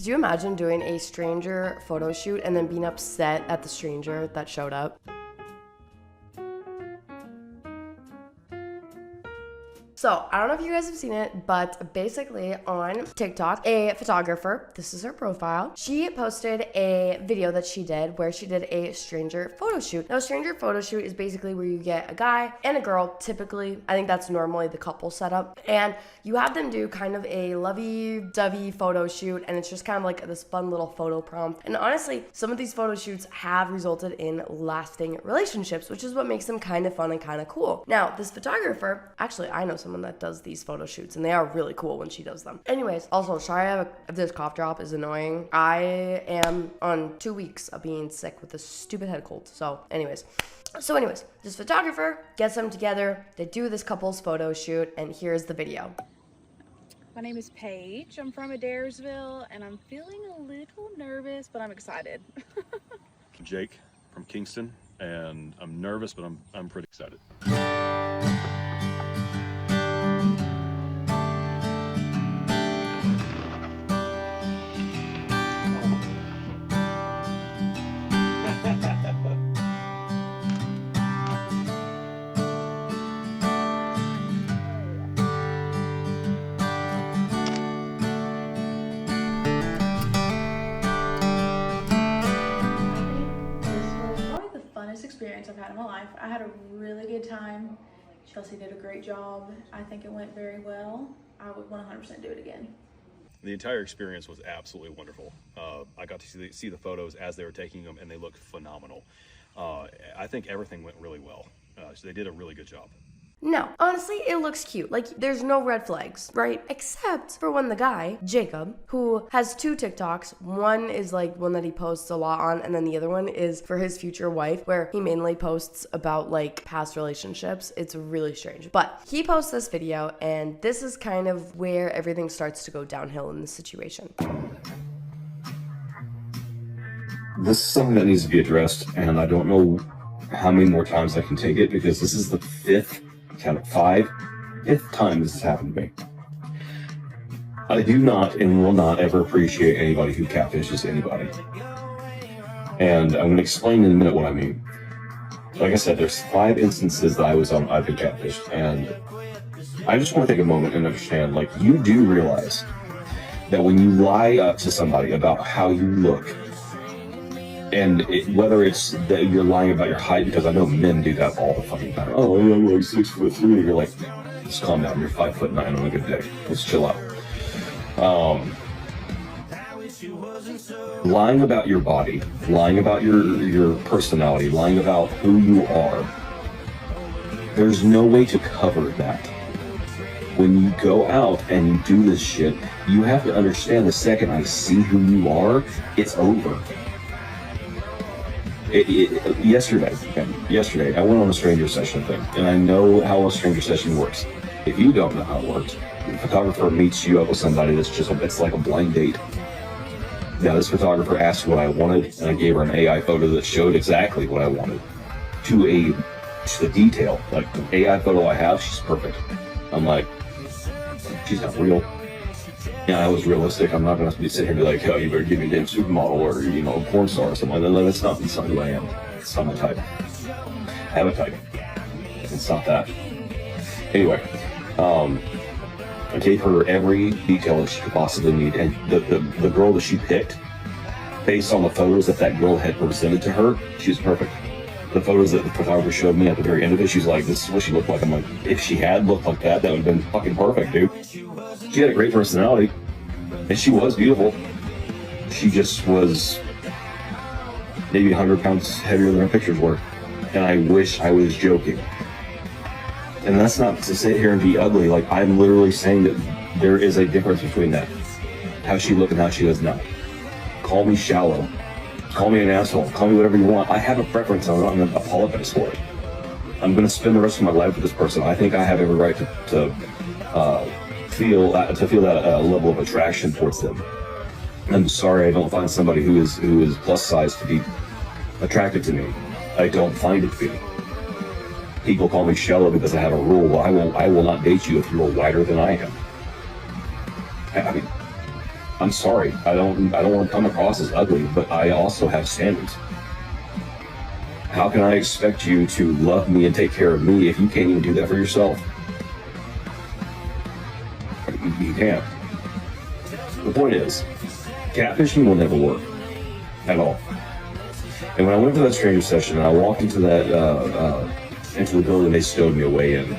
Could you imagine doing a stranger photo shoot and then being upset at the stranger that showed up? So, I don't know if you guys have seen it, but basically on TikTok, a photographer, this is her profile, she posted a video that she did where she did a stranger photo shoot. Now, a stranger photo shoot is basically where you get a guy and a girl, typically. I think that's normally the couple setup. And you have them do kind of a lovey-dovey photo shoot, and it's just kind of like this fun little photo prompt. And honestly, some of these photo shoots have resulted in lasting relationships, which is what makes them kind of fun and kind of cool. Now, this photographer, actually, I know someone that does these photo shoots, and they are really cool when she does them. Anyways, also, sorry if this cough drop is annoying. I am on 2 weeks of being sick with this stupid head cold. So anyways, this photographer gets them together. They do this couple's photo shoot, and here's the video. My name is Paige. I'm from Adairsville, and I'm feeling a little nervous, but I'm excited. Jake from Kingston, and I'm nervous, but I'm pretty excited. Experience I've had in my life. I had a really good time. Chelsea did a great job. I think it went very well. I would 100% do it again. The entire experience was absolutely wonderful. I got to see the photos as they were taking them, and they looked phenomenal. I think everything went really well. So they did a really good job. No, honestly, it looks cute. Like, there's no red flags, right? Except for when the guy, Jacob, who has 2 TikToks, one is like one that he posts a lot on, and then the other one is for his future wife, where he mainly posts about like past relationships. It's really strange. But he posts this video, and this is kind of where everything starts to go downhill in this situation. This is something that needs to be addressed, and I don't know how many more times I can take it, because this is the 5th time this has happened to me. I do not and will not ever appreciate anybody who catfishes anybody. And I'm going to explain in a minute what I mean. Like I said, there's 5 instances that I've been catfished, and I just want to take a moment and understand, like, you do realize that when you lie up to somebody about how you look, and whether it's that you're lying about your height, because I know men do that all the fucking time. Oh, I'm like 6'3". You're like, just calm down. You're 5'9" on a good day. Let's chill out. Lying about your body, lying about your personality, lying about who you are. There's no way to cover that. When you go out and you do this shit, you have to understand the second I see who you are, it's over. Yesterday, I went on a stranger session thing, and I know how a stranger session works. If you don't know how it works, the photographer meets you up with somebody it's like a blind date. Now, this photographer asked what I wanted, and I gave her an AI photo that showed exactly what I wanted. To the detail. Like, the AI photo I have, she's perfect. I'm like, she's not real. Yeah, I was realistic. I'm not going to sit here and be like, oh, you better give me a damn supermodel or, a porn star or something like that. That's not who I am. It's not my type. I have a type. It's not that. Anyway, I gave her every detail that she could possibly need. And the girl that she picked, based on the photos that girl had presented to her, she was perfect. The photos that the photographer showed me at the very end of it, she's like, this is what she looked like. I'm like, if she had looked like that, that would have been fucking perfect, dude. She had a great personality, and she was beautiful. She just was maybe 100 pounds heavier than her pictures were. And I wish I was joking. And that's not to sit here and be ugly. Like, I'm literally saying that there is a difference between that. How she looked and how she does not. Call me shallow. Call me an asshole. Call me whatever you want. I have a preference, and I'm going to apologize for it. I'm going to spend the rest of my life with this person. I think I have every right to feel that level of attraction towards them. I'm sorry I don't find somebody who is plus size to be attracted to me. I don't find it to be. People call me shallow because I have a rule. I will not date you if you're wider than I am. I mean, I'm sorry. I don't want to come across as ugly, but I also have standards. How can I expect you to love me and take care of me if you can't even do that for yourself? You can't. The point is, catfishing will never work. At all. And when I went to that stranger session, and I walked into that, into the building they stowed me away in,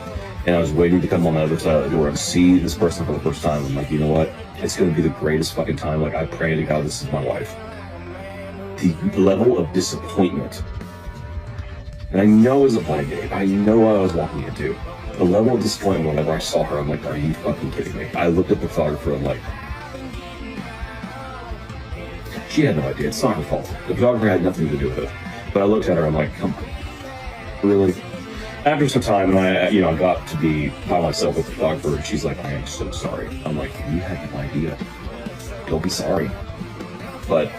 and I was waiting to come on the other side of the door and see this person for the first time. I'm like, you know what? It's going to be the greatest fucking time. Like, I pray to God this is my wife. The level of disappointment, and I know it was a blind date. I know what I was walking into. The level of disappointment whenever I saw her, I'm like, are you fucking kidding me? I looked at the photographer, I'm like, she had no idea. It's not her fault. The photographer had nothing to do with it. But I looked at her, I'm like, come on. Really? After some time, and I got to be by myself with the photographer, and she's like, I am so sorry. I'm like, you had no idea. Don't be sorry. But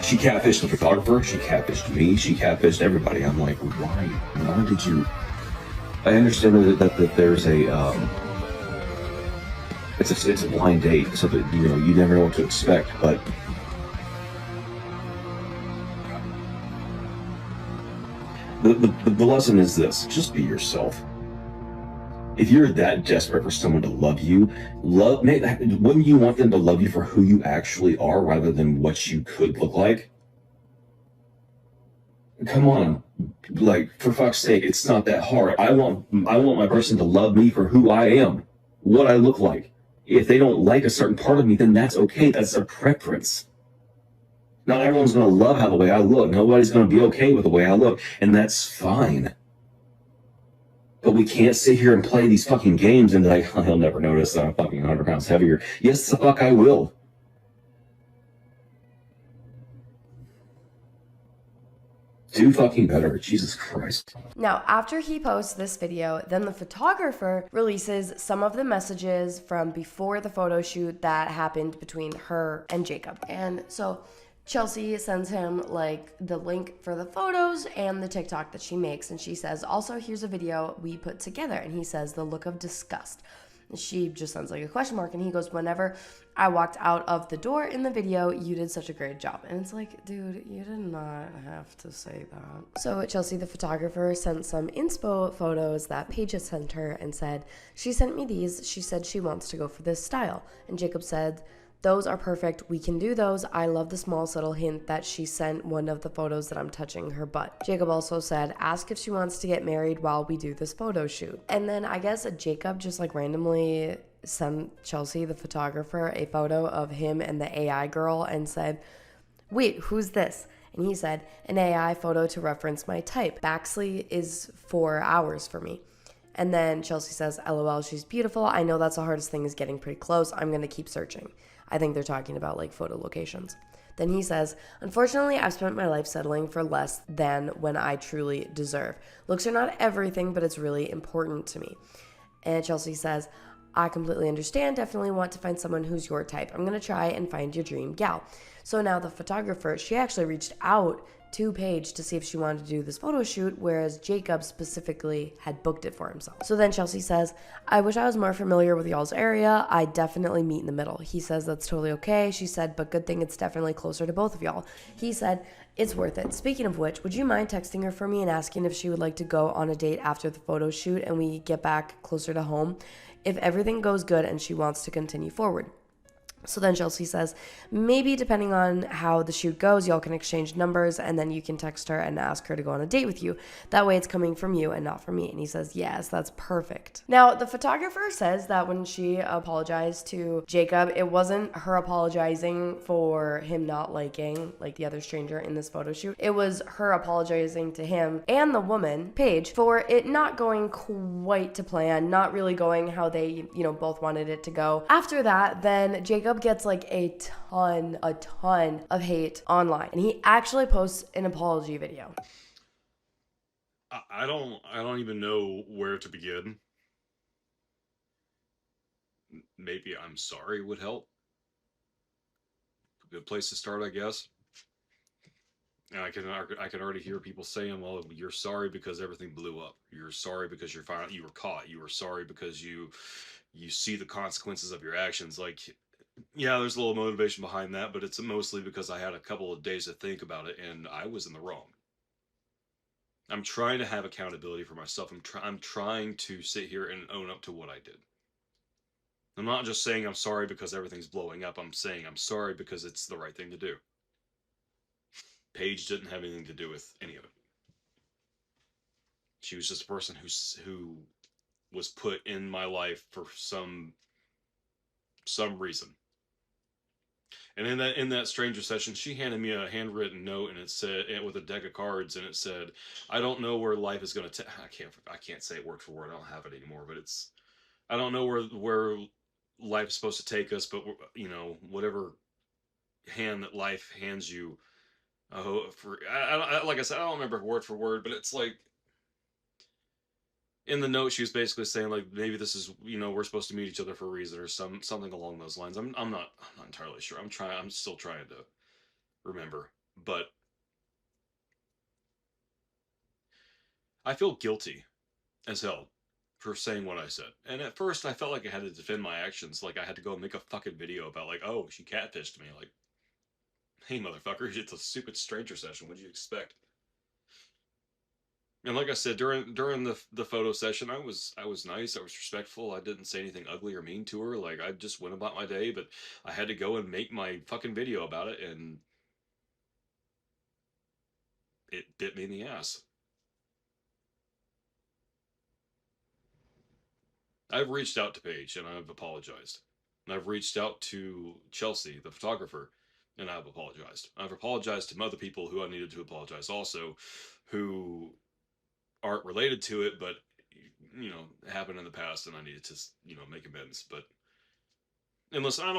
she catfished the photographer, she catfished me, she catfished everybody. I'm like, why? Why did you? I understand that there's a, it's a blind date, so that, you know, you never know what to expect, but the lesson is this: just be yourself. If you're that desperate for someone to love you, wouldn't you want them to love you for who you actually are rather than what you could look like? Come on, like, for fuck's sake, it's not that hard. I want my person to love me for who I am, what I look like. If they don't like a certain part of me, then that's okay. That's their preference. Not everyone's going to love how the way I look. Nobody's going to be okay with the way I look, and that's fine. But we can't sit here and play these fucking games and be like, oh, he'll never notice that I'm fucking 100 pounds heavier. Yes, the fuck I will. Do fucking better. Jesus Christ. Now, after he posts this video, then the photographer releases some of the messages from before the photo shoot that happened between her and Jacob. And so Chelsea sends him like the link for the photos and the TikTok that she makes. And she says, also, here's a video we put together. And he says, the look of disgust. She just sends like a question mark, and he goes, whenever I walked out of the door in the video, you did such a great job. And it's like, dude, you did not have to say that. So Chelsea, the photographer, sent some inspo photos that Paige had sent her and said, she sent me these. She said she wants to go for this style. And Jacob said, those are perfect. We can do those. I love the small subtle hint that she sent one of the photos that I'm touching her butt. Jacob also said, ask if she wants to get married while we do this photo shoot. And then I guess Jacob just like randomly sent Chelsea, the photographer, a photo of him and the AI girl and said, wait, who's this? And he said, an AI photo to reference my type. Baxley is 4 hours for me. And then Chelsea says, LOL, she's beautiful. I know that's the hardest thing, is getting pretty close. I'm going to keep searching. I think they're talking about like photo locations. Then he says, unfortunately, I've spent my life settling for less than when I truly deserve. Looks are not everything, but it's really important to me. And Chelsea says, I completely understand. Definitely want to find someone who's your type. I'm going to try and find your dream gal. So now the photographer, she actually reached out to Paige to see if she wanted to do this photo shoot, whereas Jacob specifically had booked it for himself. So then Chelsea says, I wish I was more familiar with y'all's area. I definitely meet in the middle. He says that's totally okay. She said, but good thing it's definitely closer to both of y'all. He said, it's worth it. Speaking of which, would you mind texting her for me and asking if she would like to go on a date after the photo shoot and we get back closer to home, if everything goes good and she wants to continue forward? So then Chelsea says, maybe depending on how the shoot goes, y'all can exchange numbers and then you can text her and ask her to go on a date with you. That way it's coming from you and not from me. And he says, yes, that's perfect. Now, the photographer says that when she apologized to Jacob, it wasn't her apologizing for him not liking like the other stranger in this photo shoot. It was her apologizing to him and the woman, Paige, for it not going quite to plan, not really going how they, both wanted it to go. After that, then Jacob gets like a ton of hate online, and he actually posts an apology video. I don't even know where to begin. Maybe I'm sorry would help. A good place to start, I guess. And I can already hear people saying, well, you're sorry because everything blew up. You're sorry because you were caught. You were sorry because you see the consequences of your actions. Like, Yeah, there's a little motivation behind that, but it's mostly because I had a couple of days to think about it, and I was in the wrong. I'm trying to have accountability for myself. I'm trying to sit here and own up to what I did. I'm not just saying I'm sorry because everything's blowing up. I'm saying I'm sorry because it's the right thing to do. Paige didn't have anything to do with any of it. She was just a person who was put in my life for some reason. And in that stranger session, she handed me a handwritten note, and it said, and with a deck of cards, and it said, "I don't know where life is going to take." I can't say it word for word. I don't have it anymore, but it's, I don't know where life's supposed to take us, but whatever hand that life hands you. Like I said, I don't remember word for word, but it's like in the note she was basically saying like maybe this is, we're supposed to meet each other for a reason or something along those lines. I'm not entirely sure. I'm still trying to remember, but I feel guilty as hell for saying what I said. And at first I felt like I had to defend my actions, like I had to go and make a fucking video about like, oh, she catfished me. Like, hey motherfucker, it's a stupid stranger session. What do you expect? And like I said, during the photo session, I was nice, I was respectful, I didn't say anything ugly or mean to her. Like I just went about my day, but I had to go and make my fucking video about it, and it bit me in the ass. I've reached out to Paige and I've apologized. And I've reached out to Chelsea, the photographer, and I've apologized. I've apologized to other people who I needed to apologize also, who aren't related to it, but happened in the past, and I needed to make amends. But and listen, I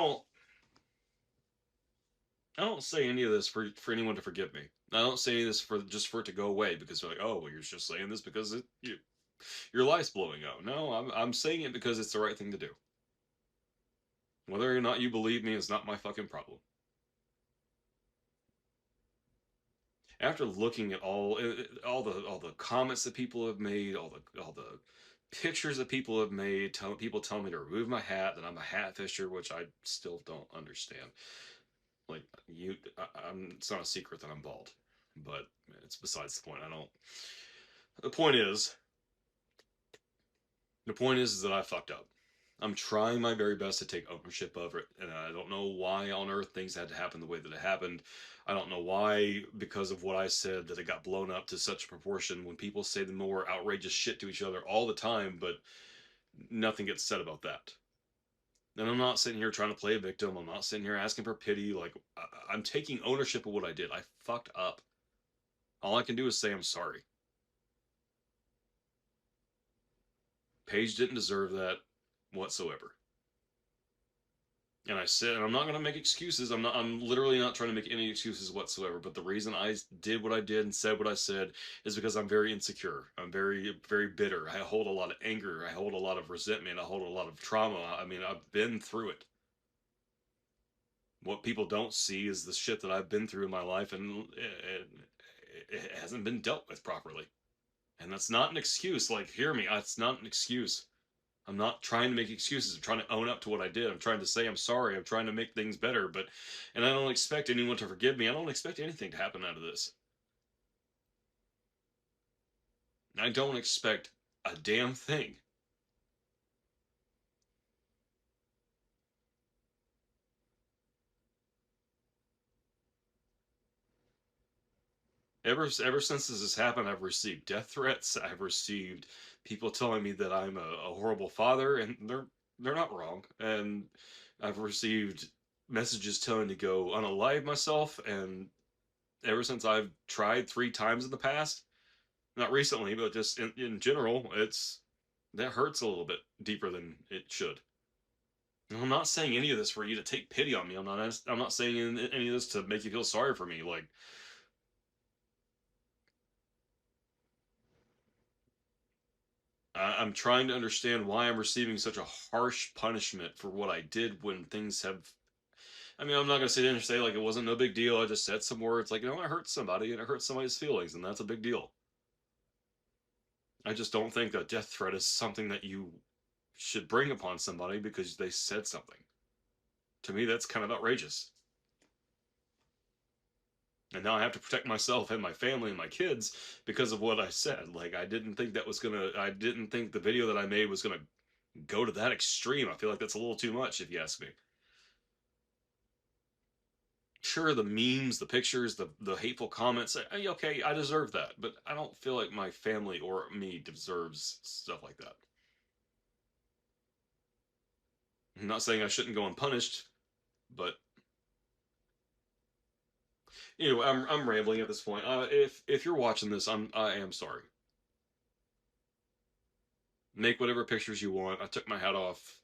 don't say any of this for anyone to forgive me. I don't say any of this for just for it to go away because they're like, oh, well, you're just saying this because your life's blowing up. No, I'm saying it because it's the right thing to do. Whether or not you believe me is not my fucking problem. After looking at all the comments that people have made, all the pictures that people have made, people telling me to remove my hat, that I'm a hat fisher, which I still don't understand. Like it's not a secret that I'm bald, but it's besides the point. I don't. The point is, the point is that I fucked up. I'm trying my very best to take ownership of it, and I don't know why on earth things had to happen the way that it happened. I don't know why, because of what I said, that it got blown up to such a proportion when people say the more outrageous shit to each other all the time, but nothing gets said about that. And I'm not sitting here trying to play a victim. I'm not sitting here asking for pity. Like, I'm taking ownership of what I did. I fucked up. All I can do is say I'm sorry. Paige didn't deserve that whatsoever. And I said, and I'm not going to make excuses. I'm literally not trying to make any excuses whatsoever. But the reason I did what I did and said what I said is because I'm very insecure. I'm very, very bitter. I hold a lot of anger. I hold a lot of resentment. I hold a lot of trauma. I mean, I've been through it. What people don't see is the shit that I've been through in my life, and it hasn't been dealt with properly. And that's not an excuse. Like, hear me. It's not an excuse. I'm not trying to make excuses. I'm trying to own up to what I did. I'm trying to say I'm sorry. I'm trying to make things better. And I don't expect anyone to forgive me. I don't expect anything to happen out of this. I don't expect a damn thing. Ever since this has happened, I've received death threats. I've received people telling me that I'm a horrible father, and they're not wrong. And I've received messages telling me to go unalive myself. And ever since I've tried 3 times in the past, not recently, but just in general, that hurts a little bit deeper than it should. And I'm not saying any of this for you to take pity on me. I'm not saying any of this to make you feel sorry for me. Like, I'm trying to understand why I'm receiving such a harsh punishment for what I did when things have. I mean, I'm not gonna sit in and say like it wasn't no big deal. I just said some words like, I hurt somebody and it hurt somebody's feelings, and that's a big deal. I just don't think a death threat is something that you should bring upon somebody because they said something To me, that's kind of outrageous. And now I have to protect myself and my family and my kids because of what I said. Like, I didn't think the video that I made was gonna go to that extreme. I feel like that's a little too much, if you ask me. Sure, the memes, the pictures, the hateful comments, okay, I deserve that, but I don't feel like my family or me deserves stuff like that. I'm not saying I shouldn't go unpunished, but anyway, I'm rambling at this point. If you're watching this, I am sorry. Make whatever pictures you want. I took my hat off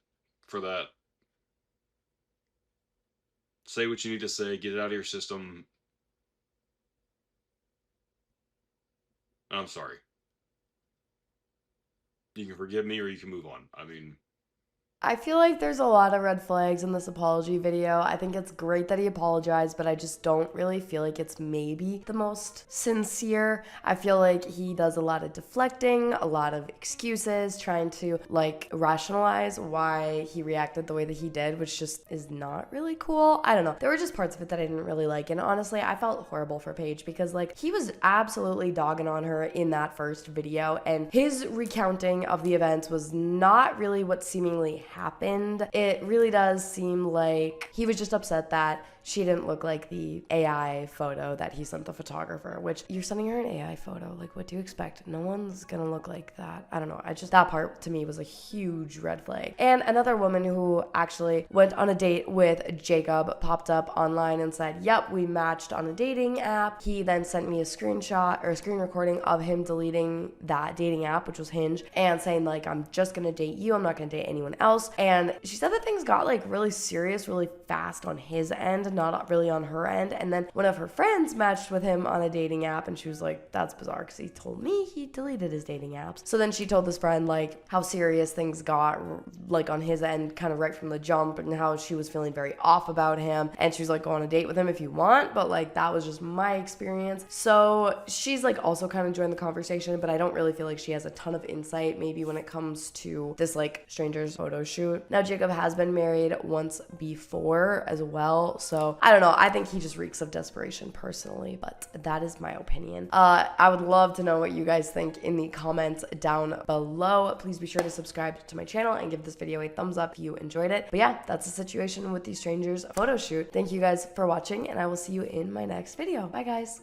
for that. Say what you need to say. Get it out of your system. I'm sorry. You can forgive me or you can move on. I mean, I feel like there's a lot of red flags in this apology video. I think it's great that he apologized, but I just don't really feel like it's maybe the most sincere. I feel like he does a lot of deflecting, a lot of excuses, trying to like rationalize why he reacted the way that he did, which just is not really cool. I don't know. There were just parts of it that I didn't really like. And honestly, I felt horrible for Paige because like he was absolutely dogging on her in that first video, and his recounting of the events was not really what seemingly happened. It really does seem like he was just upset that she didn't look like the AI photo that he sent the photographer, which you're sending her an AI photo. Like, what do you expect? No one's gonna look like that. I don't know. That part to me was a huge red flag. And another woman who actually went on a date with Jacob popped up online and said, yep, we matched on a dating app. He then sent me a screenshot or a screen recording of him deleting that dating app, which was Hinge, and saying like, I'm just gonna date you. I'm not gonna date anyone else. And she said that things got like really serious really fast on his end, not really on her end. And then one of her friends matched with him on a dating app, and she was like, that's bizarre because he told me he deleted his dating apps. So then she told this friend like how serious things got like on his end kind of right from the jump, and how she was feeling very off about him, and she was like, go on a date with him if you want, but like that was just my experience. So she's like also kind of joined the conversation, but I don't really feel like she has a ton of insight maybe when it comes to this like stranger's photo shoot. Now Jacob has been married once before as well, so I don't know. I think he just reeks of desperation personally, but that is my opinion. I would love to know what you guys think in the comments down below. Please be sure to subscribe to my channel and give this video a thumbs up if you enjoyed it. But yeah, that's the situation with the strangers photo shoot. Thank you guys for watching, and I will see you in my next video. Bye guys.